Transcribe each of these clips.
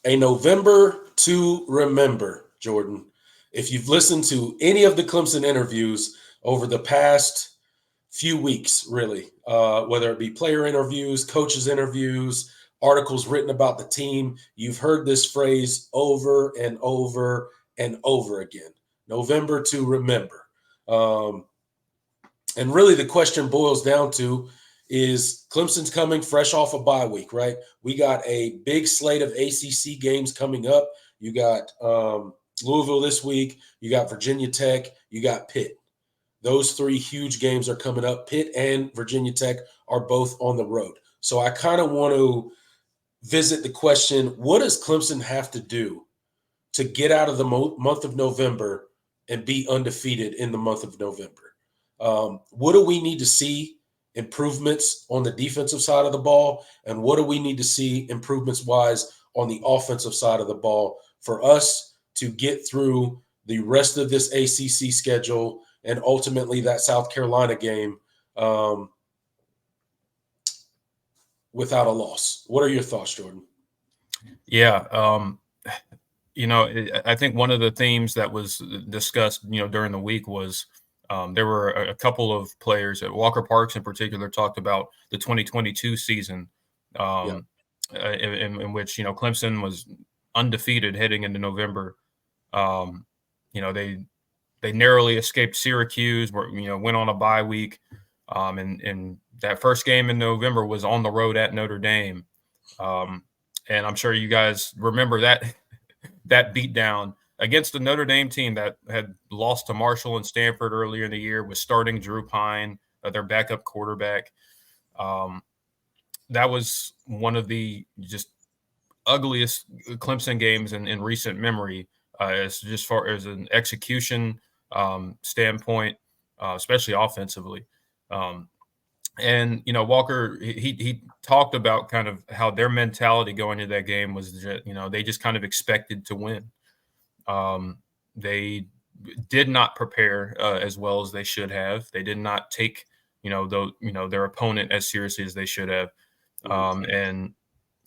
A November to remember, Jordan. If you've listened to any of the Clemson interviews over the past few weeks, really, whether it be player interviews, coaches interviews, articles written about the team, you've heard this phrase over and over and over again. November to remember. Um, and really, the question boils down to is Clemson's coming fresh off a bye week, right? We got a big slate of ACC games coming up. You got Louisville this week. You got Virginia Tech. You got Pitt. Those three huge games are coming up. Pitt and Virginia Tech are both on the road. So I kind of want to visit the question, what does Clemson have to do to get out of the month of November and be undefeated in the month of November? What do we need to see improvements on the defensive side of the ball? And what do we need to see improvements wise on the offensive side of the ball for us to get through the rest of this ACC schedule and ultimately that South Carolina game without a loss? What are your thoughts, Jordan? Yeah. I think one of the themes that was discussed, during the week was there were a couple of players, Walker Parks in particular, talked about the 2022 season in which, Clemson was undefeated heading into November. They narrowly escaped Syracuse, went on a bye week. And that first game in November was on the road at Notre Dame. And I'm sure you guys remember that beatdown against the Notre Dame team that had lost to Marshall and Stanford earlier in the year, was starting Drew Pine, their backup quarterback. That was one of the just ugliest Clemson games in recent memory, as just far as an execution standpoint, especially offensively. And Walker, he talked about kind of how their mentality going into that game was, they just kind of expected to win. They did not prepare as well as they should have. They did not take their opponent as seriously as they should have. And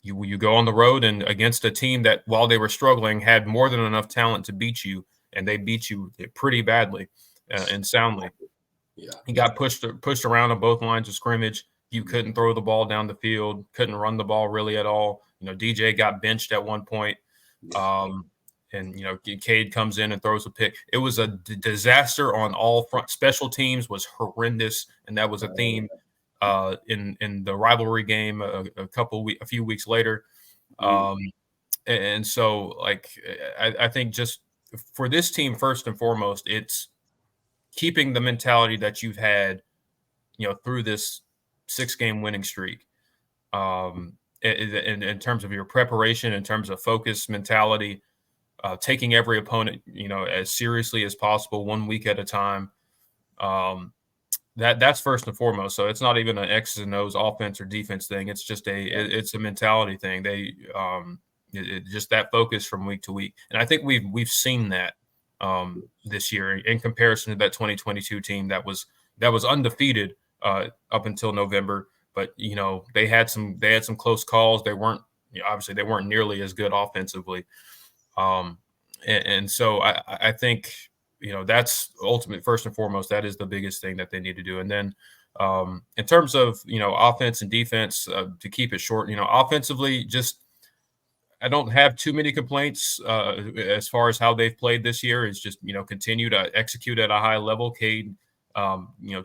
you go on the road and against a team that, while they were struggling, had more than enough talent to beat you, and they beat you pretty badly and soundly. Yeah. He got pushed around on both lines of scrimmage. You couldn't throw the ball down the field, couldn't run the ball really at all. DJ got benched at one point. And Cade comes in and throws a pick. It was a disaster on all front. Special teams was horrendous, and that was a theme in the rivalry game a few weeks later. And so, I think just for this team, first and foremost, it's keeping the mentality that you've had, through this 6-game winning streak. In terms of your preparation, in terms of focus, mentality, taking every opponent, as seriously as possible, 1 week at a time. That's first and foremost. So it's not even an X's and O's offense or defense thing. It's just it's a mentality thing. Just that focus from week to week. And I think we've seen that this year in comparison to that 2022 team that was undefeated up until November. But they had some close calls. They weren't obviously they weren't nearly as good offensively. And so I think that's ultimate. First and foremost, that is the biggest thing that they need to do. And then in terms of offense and defense, to keep it short, offensively, just I don't have too many complaints as far as how they've played this year. It's just continue to execute at a high level. Cade,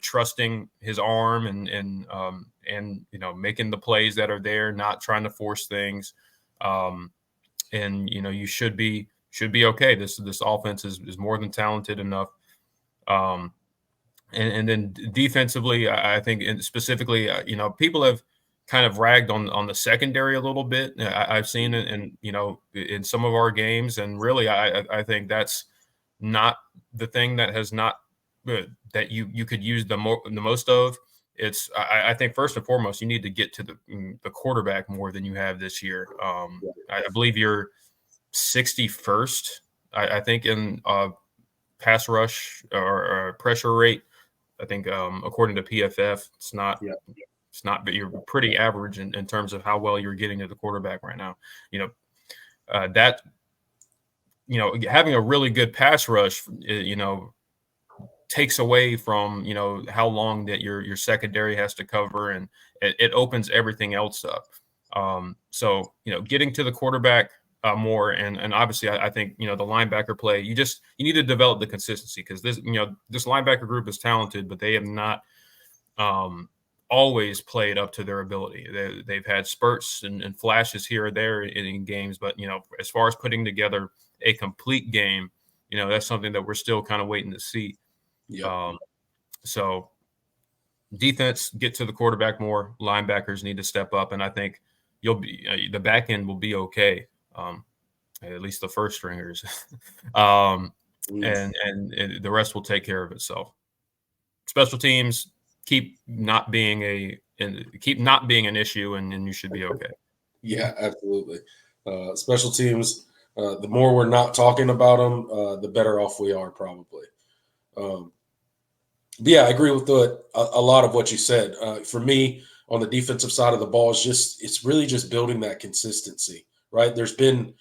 trusting his arm and making the plays that are there, not trying to force things. And you should be okay. This offense is more than talented enough. And then defensively, I think, and specifically, people have kind of ragged on the secondary a little bit. I've seen it in some of our games, and really, I think that's not the thing that has not that you could use the most of. It's I think first and foremost, you need to get to the quarterback more than you have this year. I believe you're 61st, I think, in pass rush or pressure rate. I think according to PFF, it's not. Yeah. It's not, but you're pretty average in terms of how well you're getting to the quarterback right now. that, having a really good pass rush, takes away from, how long that your secondary has to cover, and it opens everything else up. So, getting to the quarterback more, and obviously I think, the linebacker play, you need to develop the consistency, because this linebacker group is talented, but they have not always played up to their ability. They've had spurts and flashes here or there in games, but as far as putting together a complete game, that's something that we're still kind of waiting to see. Yeah. So defense, get to the quarterback more. Linebackers need to step up, and I think the back end will be okay. At least the first stringers, and the rest will take care of itself. Special teams keep not being an issue, and you should be okay. Yeah, absolutely. Special teams, the more we're not talking about them, the better off we are, probably. But yeah, I agree with a lot of what you said. For me, on the defensive side of the ball, it's really just building that consistency, right? There's been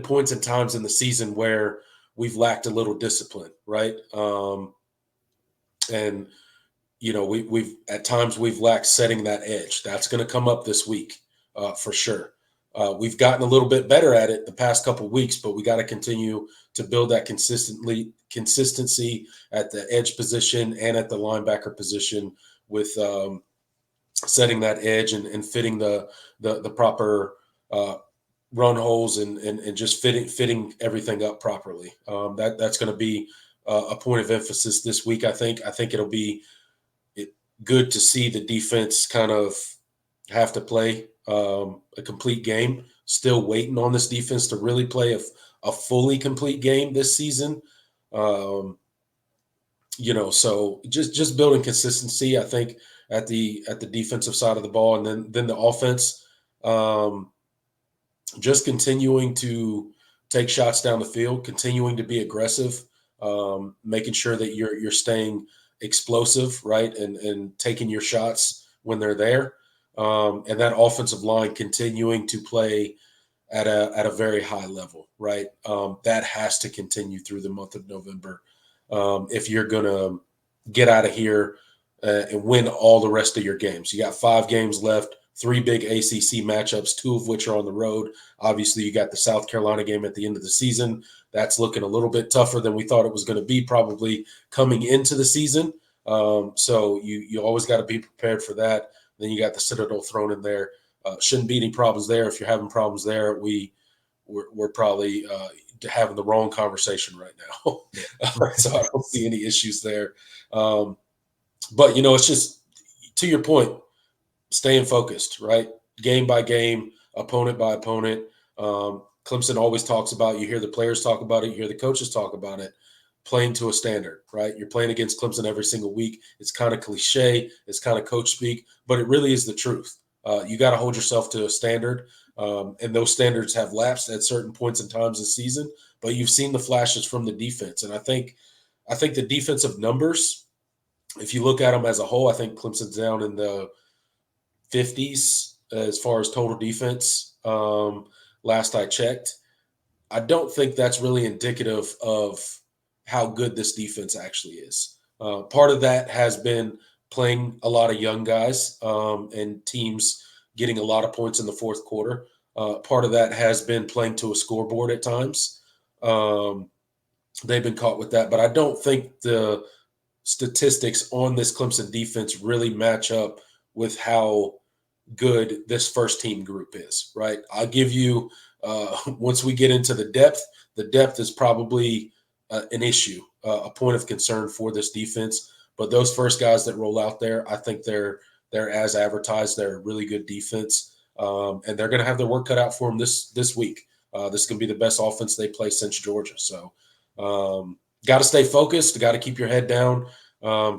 points and times in the season where we've lacked a little discipline, right? And we've at times we've lacked setting that edge. That's going to come up this week, for sure. We've gotten a little bit better at it the past couple of weeks, but we got to continue to build that consistency at the edge position and at the linebacker position with setting that edge and fitting the proper run holes and just fitting everything up properly. That's going to be a point of emphasis this week. I think it'll be good to see the defense kind of have to play a complete game. Still waiting on this defense to really play a fully complete game this season. So just building consistency, I think, at the defensive side of the ball, and then the offense, just continuing to take shots down the field, continuing to be aggressive, making sure that you're staying explosive, right, and taking your shots when they're there, and that offensive line continuing to play at a very high level, right. That has to continue through the month of November if you're gonna get out of here and win all the rest of your games. You got 5 games left, 3 big ACC matchups, 2 of which are on the road. Obviously, you got the South Carolina game at the end of the season. That's looking a little bit tougher than we thought it was going to be, probably coming into the season. So you always got to be prepared for that. Then you got the Citadel thrown in there. Shouldn't be any problems there. If you're having problems there, we're probably having the wrong conversation right now. So I don't see any issues there. But it's just, to your point, staying focused, right? Game by game, opponent by opponent. Clemson always talks about, you hear the players talk about it, you hear the coaches talk about it, playing to a standard, right? You're playing against Clemson every single week. It's kind of cliche. It's kind of coach speak, but it really is the truth. You got to hold yourself to a standard, and those standards have lapsed at certain points in times this season, but you've seen the flashes from the defense. And I think the defensive numbers, if you look at them as a whole, I think Clemson's down in the 50s as far as total defense. Last I checked, I don't think that's really indicative of how good this defense actually is. Part of that has been playing a lot of young guys and teams getting a lot of points in the fourth quarter. Part of that has been playing to a scoreboard at times. They've been caught with that, but I don't think the statistics on this Clemson defense really match up with how good this first team group is, right? I'll give you, once we get into the depth is probably an issue, a point of concern for this defense. But those first guys that roll out there, I think they're as advertised. They're a really good defense, and they're going to have their work cut out for them this week. This is going to be the best offense they play since Georgia. So got to stay focused. Got to keep your head down.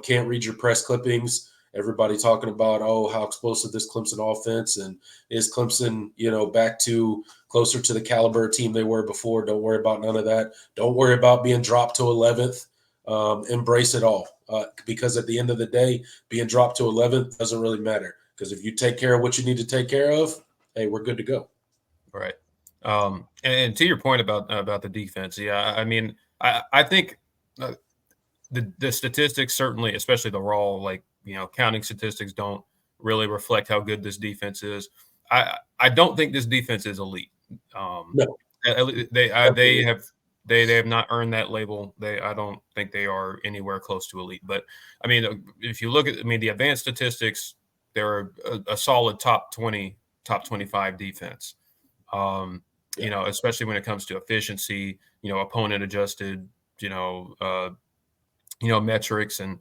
Can't read your press clippings. Everybody talking about, how explosive this Clemson offense, and is Clemson, back to closer to the caliber team they were before. Don't worry about none of that. Don't worry about being dropped to 11th. Embrace it all, because at the end of the day, being dropped to 11th doesn't really matter, because if you take care of what you need to take care of, hey, we're good to go. Right. And to your point about the defense, yeah, I mean, I think the statistics certainly, especially the raw, like counting statistics, don't really reflect how good this defense is. I don't think this defense is elite. No, They have not earned that label. I don't think they are anywhere close to elite. But I mean, if you look at the advanced statistics, they're a solid top 20, top 25 defense. Especially when it comes to efficiency, opponent adjusted, metrics and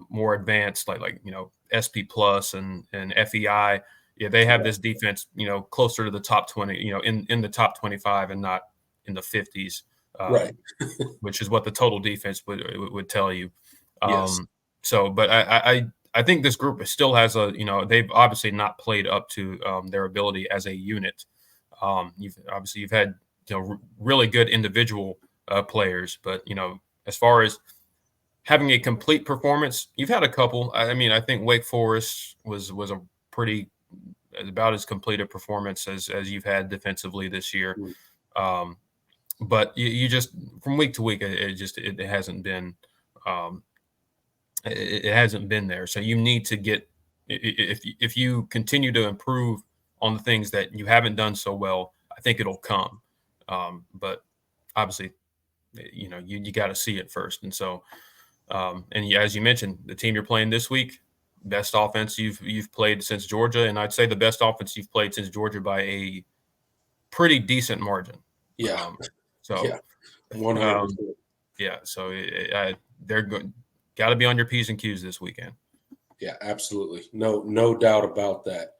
more advanced like SP plus and FEI. Yeah, they have this defense, closer to the top 20, in the top 25 and not in the 50s, right. which is what the total defense would tell you. Yes. But I think this group still has they've obviously not played up to their ability as a unit. You've had really good individual players, but as far as having a complete performance, you've had a couple. I mean, I think Wake Forest was a pretty about as complete a performance as you've had defensively this year. But you just from week to week, it hasn't been it hasn't been there. So you need to get if you continue to improve on the things that you haven't done so well, I think it'll come. But obviously, you got to see it first. And so, as you mentioned, the team you're playing this week, best offense you've played since Georgia, and I'd say the best offense you've played since Georgia by a pretty decent margin. Yeah. Yeah, 100%. Yeah. So they're got to be on your P's and Q's this weekend. Yeah, absolutely. No doubt about that.